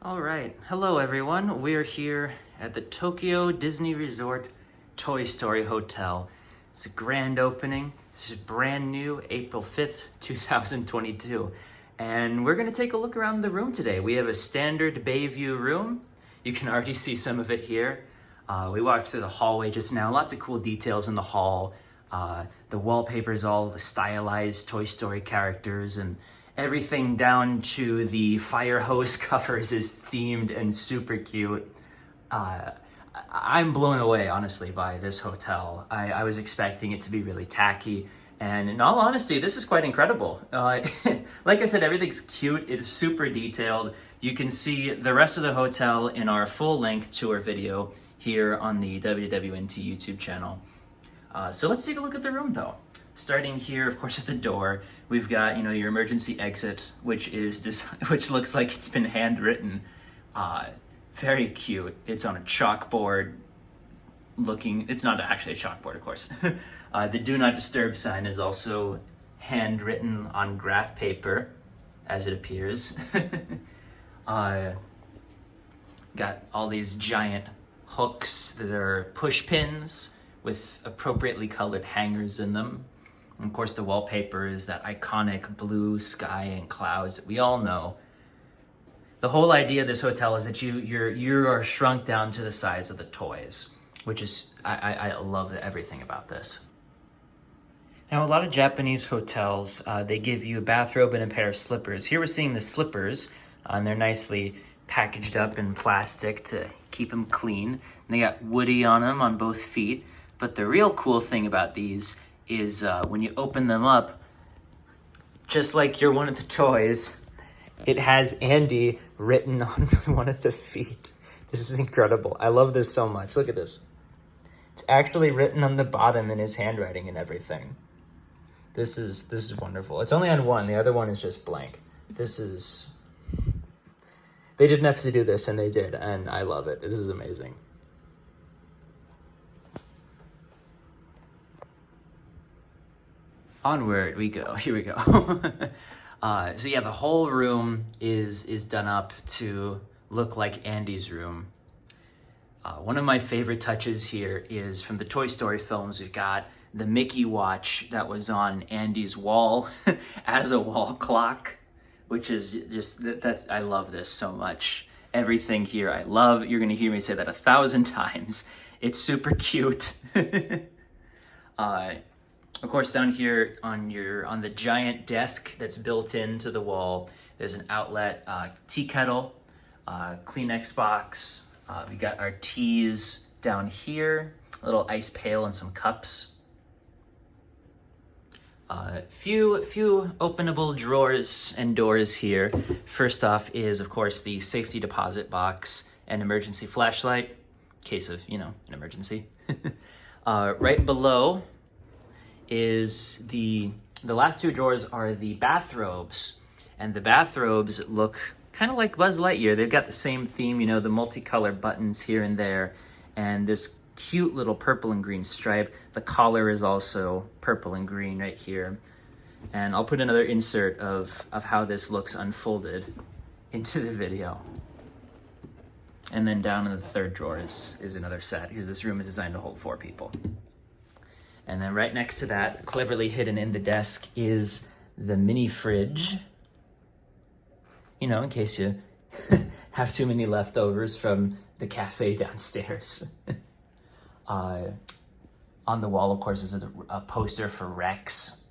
All right, hello everyone. We're here at the Tokyo Disney Resort Toy Story Hotel. It's a grand opening. This is brand new, April 5th, 2022. And we're gonna take a look around the room today. We have a standard bay view room. You can already see some of it here. We walked through the hallway just now. Lots of cool details in the hall. The wallpaper is all the stylized Toy Story characters, and everything down to the fire hose covers is themed and super cute. I'm blown away, honestly, by this hotel. I was expecting it to be really tacky, and in all honesty, this is quite incredible. Like I said, everything's cute. It's super detailed. You can see the rest of the hotel in our full-length tour video here on the WDWNT YouTube channel. So let's take a look at the room, though. Starting here, of course, at the door, we've got, your emergency exit, which looks like it's been handwritten. Very cute. It's on a chalkboard it's not actually a chalkboard, of course. The Do Not Disturb sign is also handwritten on graph paper, as it appears. Got all these giant hooks that are push pins with appropriately colored hangers in them. And of course, the wallpaper is that iconic blue sky and clouds that we all know. The whole idea of this hotel is that you are shrunk down to the size of the toys, which is, I love everything about this. Now, a lot of Japanese hotels, they give you a bathrobe and a pair of slippers. Here we're seeing the slippers, and they're nicely packaged up in plastic to keep them clean. And they got Woody on them on both feet. But the real cool thing about these is when you open them up, just like you're one of the toys, it has Andy written on one of the feet. This is incredible. I love this so much. Look at this. It's actually written on the bottom in his handwriting and everything. This is wonderful. It's only on one. The other one is just blank. They didn't have to do this, and they did, and I love it. This is amazing. Onward we go. Here we go. So yeah, the whole room is done up to look like Andy's room. One of my favorite touches here is from the Toy Story films. We've got the Mickey watch that was on Andy's wall as a wall clock, which is just, I love this so much. Everything here I love. You're gonna hear me say that 1,000 times. It's super cute. Of course, down here on the giant desk that's built into the wall, there's an outlet tea kettle, Kleenex box. We got our teas down here, a little ice pail and some cups. Few openable drawers and doors here. First off is, of course, the safety deposit box and emergency flashlight, in case of, an emergency. Right below is the last two drawers are the bathrobes, and the bathrobes look kind of like Buzz Lightyear. They've got the same theme, the multicolored buttons here and there, and this cute little purple and green stripe. The collar is also purple and green right here, and I'll put another insert of how this looks unfolded into the video. And then down in the third drawer is another set, because this room is designed to hold 4 people. And then right next to that, cleverly hidden in the desk, is the mini fridge. In case you have too many leftovers from the cafe downstairs. On the wall, of course, is a poster for Rex.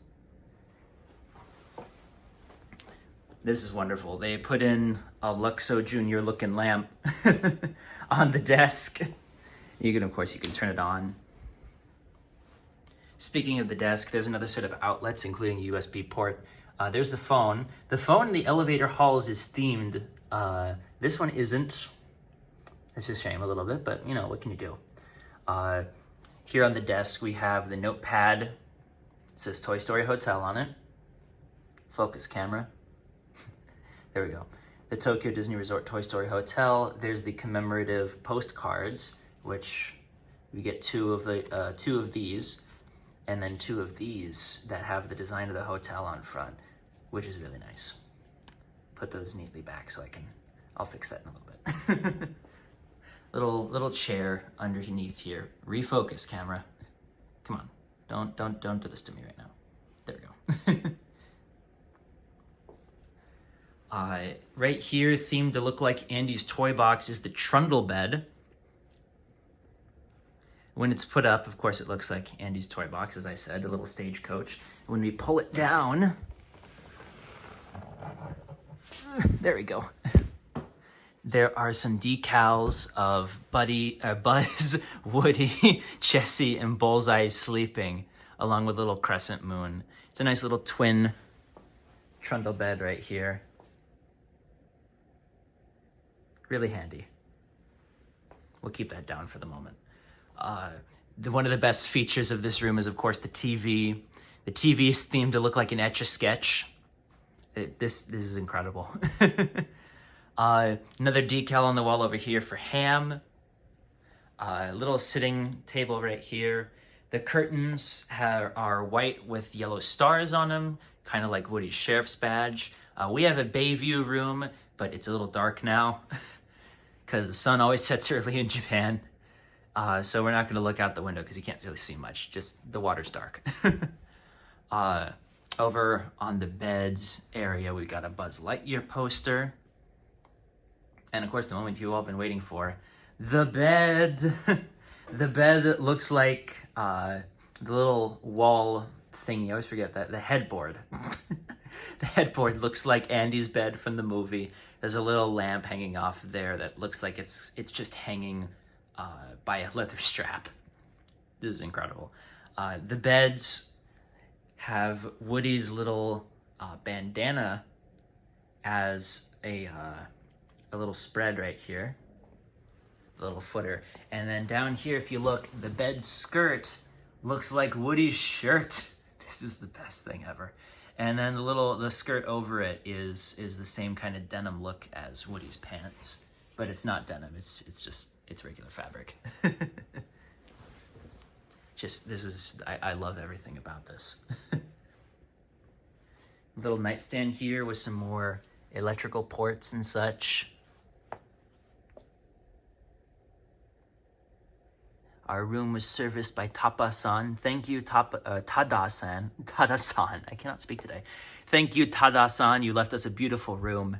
This is wonderful. They put in a Luxo Junior looking lamp on the desk. You can turn it on. Speaking of the desk, there's another set of outlets, including a USB port. There's the phone. The phone in the elevator halls is themed. This one isn't. It's a shame a little bit, but what can you do? Here on the desk, we have the notepad. It says Toy Story Hotel on it. Focus camera. There we go. The Tokyo Disney Resort Toy Story Hotel. There's the commemorative postcards, which we get two of these. And then 2 of these that have the design of the hotel on front, which is really nice. Put those neatly back so I can I'll fix that in a little bit. little chair underneath here. Refocus, camera. Come on, don't do this to me right now. There we go. Right here, themed to look like Andy's toy box, is the Trundle Bed. When it's put up, of course, it looks like Andy's toy box, as I said, a little stagecoach. When we pull it down, there we go. There are some decals of Buzz, Woody, Jessie, and Bullseye sleeping, along with a little crescent moon. It's a nice little twin trundle bed right here. Really handy. We'll keep that down for the moment. One of the best features of this room is, of course, the TV. The TV is themed to look like an Etch-a-Sketch. This is incredible. Another decal on the wall over here for Ham. Little sitting table right here. The curtains are white with yellow stars on them, kind of like Woody's sheriff's badge. We have a bay view room, but it's a little dark now because the sun always sets early in Japan. So we're not going to look out the window because you can't really see much. Just the water's dark. Over on the beds area, we've got a Buzz Lightyear poster. And of course, the moment you've all been waiting for, the bed. The bed looks like the little wall thingy. I always forget that. The headboard. The headboard looks like Andy's bed from the movie. There's a little lamp hanging off there that looks like it's just hanging by a leather strap. This is incredible. The beds have Woody's little bandana as a little spread right here, the little footer. And then down here, if you look, the bed skirt looks like Woody's shirt. This is the best thing ever. And then the skirt over it is the same kind of denim look as Woody's pants, but it's not denim. It's regular fabric. I love everything about this. Little nightstand here with some more electrical ports and such. Our room was serviced by Tapa-san. Thank you, Tada-san. Tada-san. I cannot speak today. Thank you, Tada-san. You left us a beautiful room.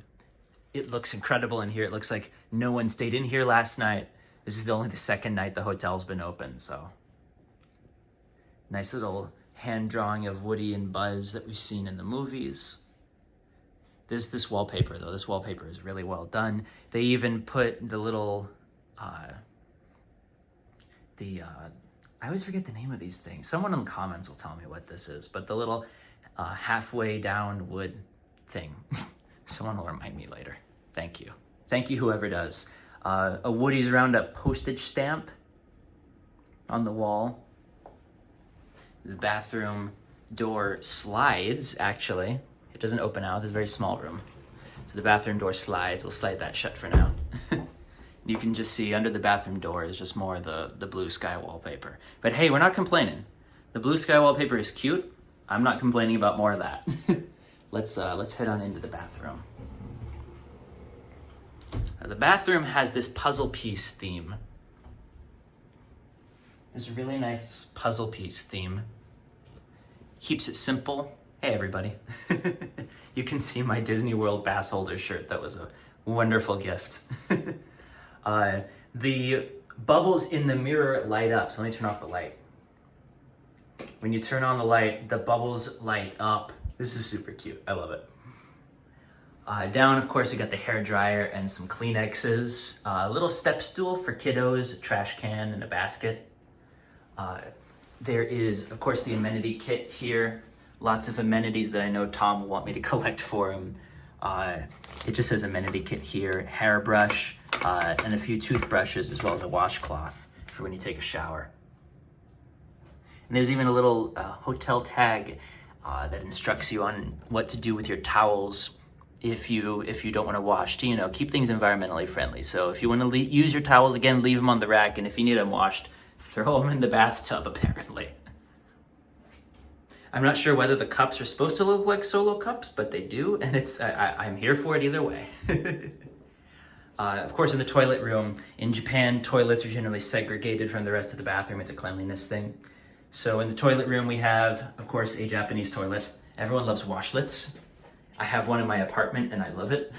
It looks incredible in here. It looks like no one stayed in here last night. This is only the second night the hotel's been open, so. Nice little hand drawing of Woody and Buzz that we've seen in the movies. This wallpaper, though. This wallpaper is really well done. They even put the little... I always forget the name of these things. Someone in the comments will tell me what this is, but the little halfway down wood thing. Someone will remind me later. Thank you. Thank you, whoever does. A Woody's Roundup postage stamp on the wall. The bathroom door slides, actually. It doesn't open out. It's a very small room. So the bathroom door slides. We'll slide that shut for now. You can just see under the bathroom door is just more the blue sky wallpaper. But hey, we're not complaining. The blue sky wallpaper is cute. I'm not complaining about more of that. Let's head on into the bathroom. The bathroom has this puzzle piece theme. This really nice puzzle piece theme. Keeps it simple. Hey everybody. You can see my Disney World Bass Holder shirt. That was a wonderful gift. The bubbles in the mirror light up. So let me turn off the light. When you turn on the light, the bubbles light up. This is super cute. I love it. Down, of course, we got the hair dryer and some Kleenexes. A little step stool for kiddos, a trash can, and a basket. There is, of course, the amenity kit here. Lots of amenities that I know Tom will want me to collect for him. It just says amenity kit here, hairbrush, and a few toothbrushes, as well as a washcloth for when you take a shower. And there's even a little hotel tag that instructs you on what to do with your towels if you don't want to wash, to keep things environmentally friendly. So if you want to use your towels, again, leave them on the rack, and if you need them washed, throw them in the bathtub, apparently. I'm not sure whether the cups are supposed to look like Solo cups, but they do, and I'm here for it either way. Of course, in the toilet room, in Japan, toilets are generally segregated from the rest of the bathroom. It's a cleanliness thing. So in the toilet room, we have, of course, a Japanese toilet. Everyone loves washlets. I have one in my apartment and I love it.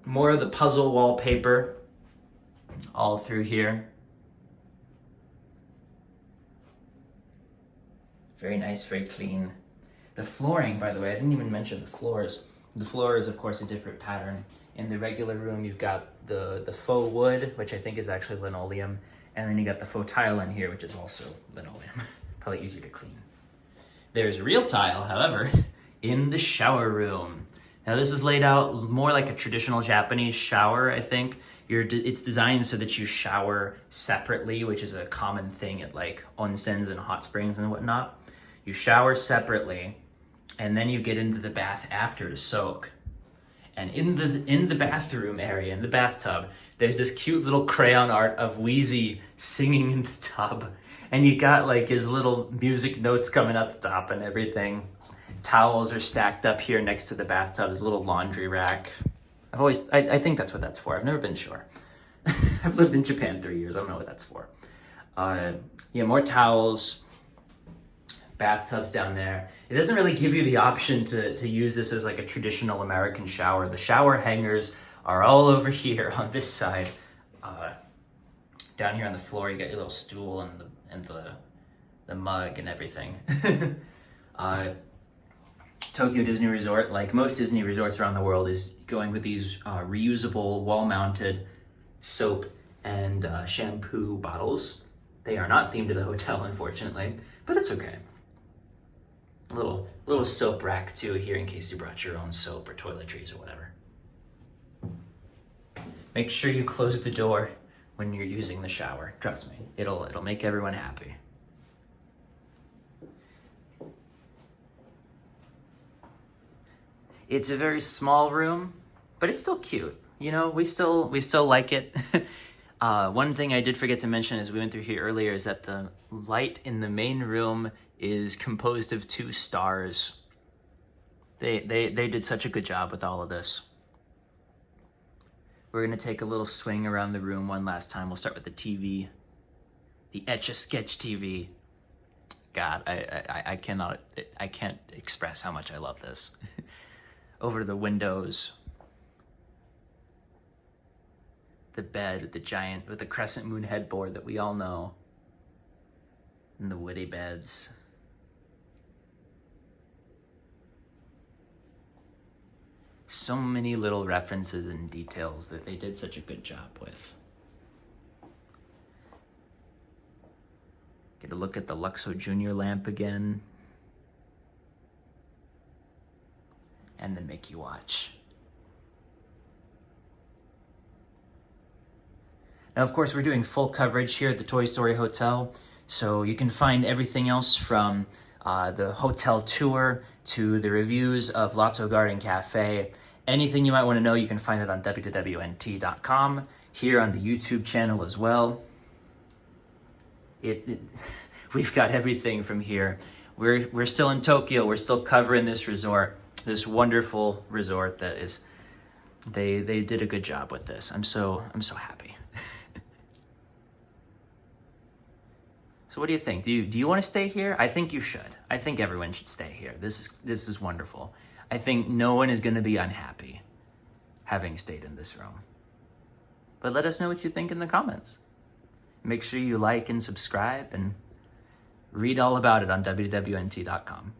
More of the puzzle wallpaper all through here. Very nice, very clean. The flooring, by the way, I didn't even mention the floors. The floor is, of course, a different pattern. In the regular room, you've got the faux wood, which I think is actually linoleum. And then you got the faux tile in here, which is also linoleum. Probably easier to clean. There's real tile, however, in the shower room. Now this is laid out more like a traditional Japanese shower, I think. It's designed so that you shower separately, which is a common thing at like onsens and hot springs and whatnot. You shower separately, and then you get into the bath after to soak. And in the bathroom area, in the bathtub, there's this cute little crayon art of Wheezy singing in the tub. And you got like his little music notes coming out the top and everything. Towels are stacked up here next to the bathtub, his little laundry rack. I think that's what that's for. I've never been sure. I've lived in Japan 3 years. I don't know what that's for. Yeah, more towels. Bathtubs down there. It doesn't really give you the option to use this as like a traditional American shower. The shower hangers are all over here on this side. Down here on the floor, you got your little stool and the mug and everything. Tokyo Disney Resort, like most Disney resorts around the world, is going with these reusable wall-mounted soap and shampoo bottles. They are not themed to the hotel, unfortunately, but that's okay. Little soap rack too here in case you brought your own soap or toiletries or whatever. Make sure you close the door when you're using the shower. Trust me, it'll make everyone happy. It's a very small room, but it's still cute. You know, we still like it. One thing I did forget to mention as we went through here earlier is that the light in the main room is composed of 2 stars. They did such a good job with all of this. We're gonna take a little swing around the room one last time. We'll start with the TV, the Etch-a-Sketch TV. God, I can't express how much I love this. Over to the windows. The bed with the crescent moon headboard that we all know. And the woody beds. So many little references and details that they did such a good job with. Get a look at the Luxo Junior lamp again. And the Mickey watch. Now, of course, we're doing full coverage here at the Toy Story Hotel, so you can find everything else from the hotel tour to the reviews of Lotso Garden Cafe. Anything you might want to know, you can find it on WDWNT.com, here on the YouTube channel as well. We've got everything from here. We're still in Tokyo. We're still covering this resort, this wonderful resort that is. They did a good job with this. I'm so happy. So what do you think? Do you want to stay here? I think you should. I think everyone should stay here. This is wonderful. I think no one is going to be unhappy having stayed in this room. But let us know what you think in the comments. Make sure you like and subscribe and read all about it on WDWNT.com.